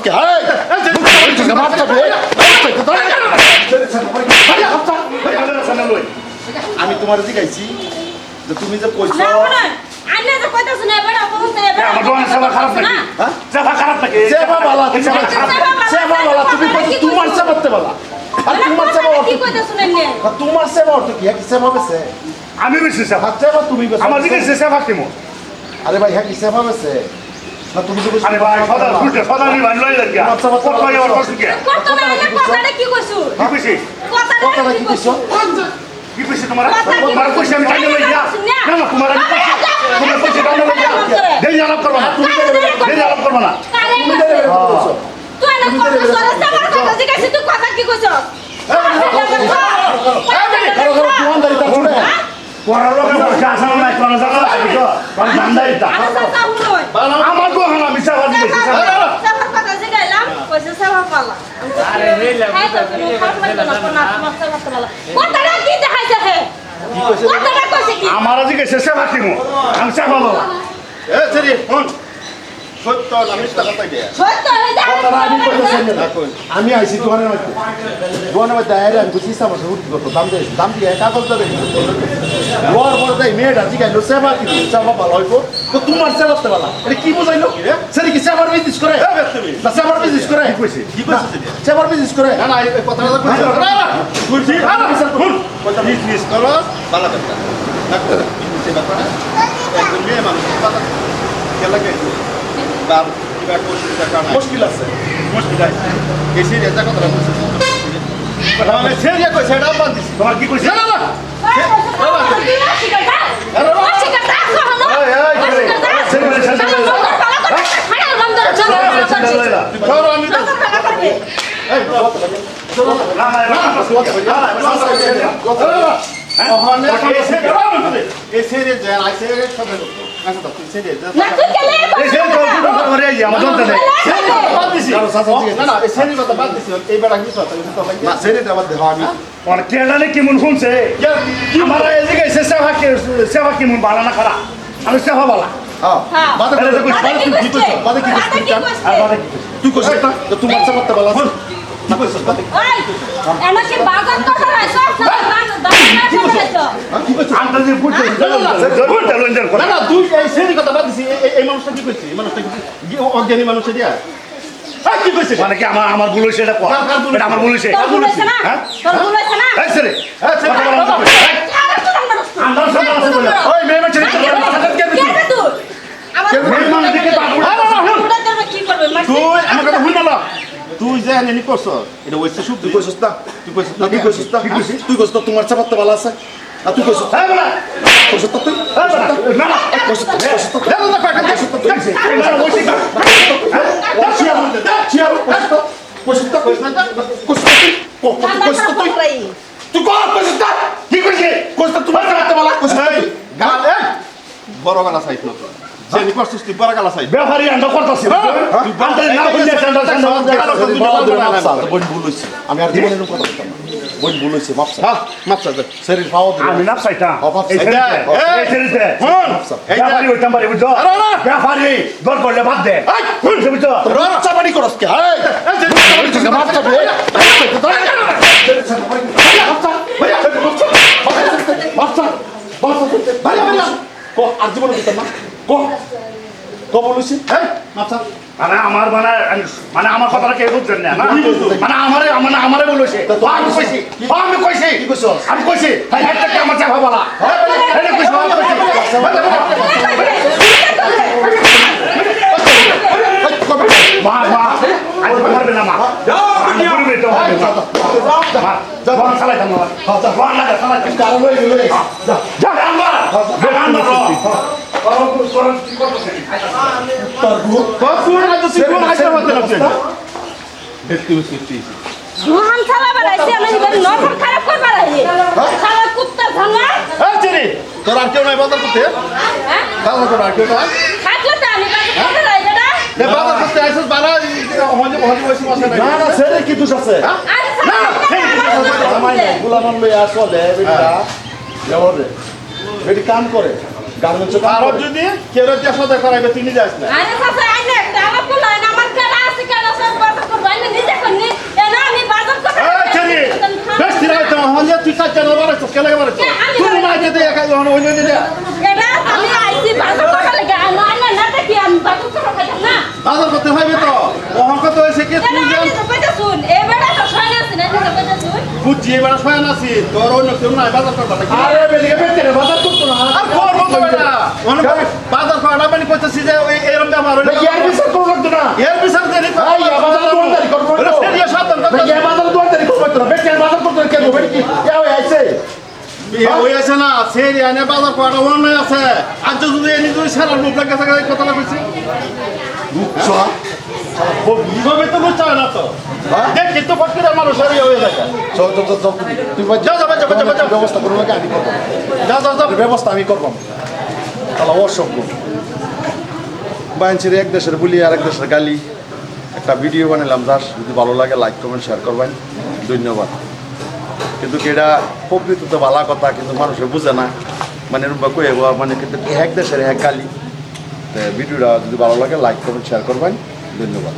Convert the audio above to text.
কে আমি তোমার জিগাইছি যে তুমি যে কইছো আইনে যে কইতাছ না বড় বলতে আমার দোকান সেবা খারাপ নাকি হ্যাঁ সেবা খারাপ নাকি সেবা বালা তুমি কইছো তোমার সেবা করতে বালা আর তোমার সেবা কি কইতাছ না নে তোমার সেবা অর্থ কি কি সেবা বেছে আমি বেশি সেবা হাত সেবা তুমি বেছে আমার দিকে সেবা কেমো আরে ভাই হ্যাঁ কি সেবা বেছে না তুমি যে আরে ভাই সদা নি ভাই লই লাগিয়া কত ভাই আর কত কি কত না এনে কথাটা কি কইছু কি কইছি কথাটা কি কইছু কি কইছি তোমার কইছি আমি টাইম লইয়া না না তোমার কইছি টাইম লইয়া দেরি আলাপ করবা না তুমি দেরি আলাপ করবা না তুমি দেবে কইছো তুই না কথা সরে সামার কথা জিগাইছিস তুই কথা কি কইছস দোকানদারি তা শুনে পড়ার লোকে বসে আসানো নাই কোন জায়গা লাগি তো কোন ধান্দাইতা আমার তো হানা বিচার দিছি সামার কথা জিগাইলাম কইছে সামা পালা আরে রে কথাটা কি দেখাইছে হে কথাটা কইছে কি আমার আজকে কইছে সেবা কিমু আমি সেবা বাবা এ সরি ফোন সত্য আমি টাকা পাই দে সত্য হই যা আমি আইছি দোকানের মধ্যে দাঁড়িয়ে আমি বুঝিস আমার উঠি কত দাম দিয়ে কাগজ দেবে বড় বড় তাই মেয়েটা জিগাইলো সেবা কি সেবা ভালো হইব তো তোমার সেবা করতে পারলা এটা কি বুঝাইলো সেটা কি সেবার বিজনেস করে না সেবার বিজনেস করে কি কইছে সেবার বিজনেস করে না না এই কথাটা কইছে না না কইছি না না শুন কথা বিজনেস করো ভালো কথা ডাক্তার সেবা করে একজন মেয়ে মানুষ কথা কেলা গেছে তার কিবা কোশিশ টাকা নাই মুশকিল আছে এসে রেজা কথা বলছে মানে ছেড়ে কই সেটা বাদ দিছি তোমার কি কইছে না না কেমন শুনছে আমার সেবা কেমন বালা না খারাপ আমি সেবা বালা তুই কইছ তোমার সেবা করতে বলা এনাকে বাগান কথা রাইছো আন্দাজে বুঝতে না না তুই এই শ্রেণী কথা বাদ দিছি এই মানুষটা কি কইছে এই মানুষটা কি অজ্ঞানী মানুষ দিয়া কি কইছে মানে কি আমার ভুল হইছে এটা কো এটা আমার ভুল হইছে তোর ভুল হইছে না তোর ভুল হইছে না এই ছেলে আন্দাজ সব আছে বলে ওই মেয়ে মেয়ে ছেলে কে তুই আমার মেয়ে মানুষ দিকে কি করবে তুই আমার কথা ভুল না তুই যে এনে করছ এটা ওইছে শুভ তুই কইছস না তুই কইছস না তুই কইছস না তুই কইছস তো তোমার চাপাতে ভালো আছে আর তুই কইছস এই বলা কইছস তো তুই না না কইছস তো না না পাকা কইছস তো তুই না ওইছে চিয়া কইছস তো কইছস না কইছস তো তুই তুই কইছস না কি কইছে কইছস তো তোমার চাপাতে ভালো কইছস গাল এ বড় গালা সাইড না যে নি করছস তুই বড় গালা সাইড ব্যাপারী আন্ডা করতাছিস তুই বান্তে না কইলে বোন ভুল হইছে আমি আর জীবনে এরকম কথা বলতাম বোন ভুল হইছে মাপসা মাপসা শরীর পাও দিল আমি নাপ চাইতা এই ছেলেতে ব্যাপারী ওইতাম বাড়ি বুঝছো ব্যাপারী দর করলে বাদ দে বুঝছো বুঝছো রাচ্চা বাড়ি করস কে এই মাপসা বে মাপসা ভাই ভাই কো আর জীবনে দিতাম না কো কো বলছিস এই মাপসা মানে আমার মানে আমার কথাটা কেউ বুঝছেন না আমারে বলেছে আমি কইছি কি কইছস আমি কইছি একটা আমার চাপা বলা এটা কইছি মা মা আজ মারবে না মা আমি বলবে তো যা বল চালাই দাও যা বল না চালাই কারণ হই গেল যা আমরা সুহান খালা বাড়াইছে আমি এবারে নরম খারাপ করে বাড়াইছে খালা কুত্তা ধানা তোর আর কেউ নাই বাজার করতে হ্যাঁ বাজার করে আর কেউ নাই থাকলে তো আমি কাছে করে রাইছে না বাজার করতে আইছস বানা হজে বসে বসে না না ছেড়ে কি দোষ আছে না আমাই না গুলামান লই আসো দে বেটা যাও রে বেটি কাম করে গার্মেন্টস কাম করে যদি কেউ যদি আসলে করাইবে তুই নিজে আসনা আরে সাথে আইনে আমার কোলা আমার কারা আছে কারা সব বুঝছি এবার শয়ন আছি তোর অন্য কেউ নাই বাজার করবা নাকি আরে বেদিকে বেতে বাজার করতো না আর করবো তো বেটা অনেক বাজার করা মানে কইতেছি যে ওই এরকম ব্যাপার হইলো ইয়ার বিচার করো লাগতো না এর বিচার দেরি এই বাজার দোয়ারদারি করবো হইলো সেরিয়া সাবধান কথা এই বাজার দোয়ারদারি করবো তো বেতে বাজার করতে কে গো বেটি কি ওই আইছে ওই আছে না সেরি আনে বাজার করাটা অন্যায় আছে আর যদি এনে যদি সারা লোক লাগে থাকে কথা কইছি বুঝছো কিভাবে তো বুঝতে হয় না তো দেখ কিন্তু ফটকিরা মানুষ সারিয়া হয়ে যায় চল চল চল তুই যা যা বাচ্চা বাচ্চা বাচ্চা ব্যবস্থা করবো নাকি আমি করবো যা যা যা ব্যবস্থা আমি করবো তাহলে অসভ্য বাইনছির এক দেশের বলি আর এক দেশের গালি একটা ভিডিও বানালাম যার যদি ভালো লাগে লাইক কমেন্ট শেয়ার করবেন ধন্যবাদ কিন্তু এটা প্রকৃত তো ভালো কথা কিন্তু মানুষে বুঝে না মানে এরকম কয়ে মানে কিন্তু এক দেশের এক গালি ভিডিওটা যদি ভালো লাগে লাইক কমেন্ট শেয়ার করবেন ধন্যবাদ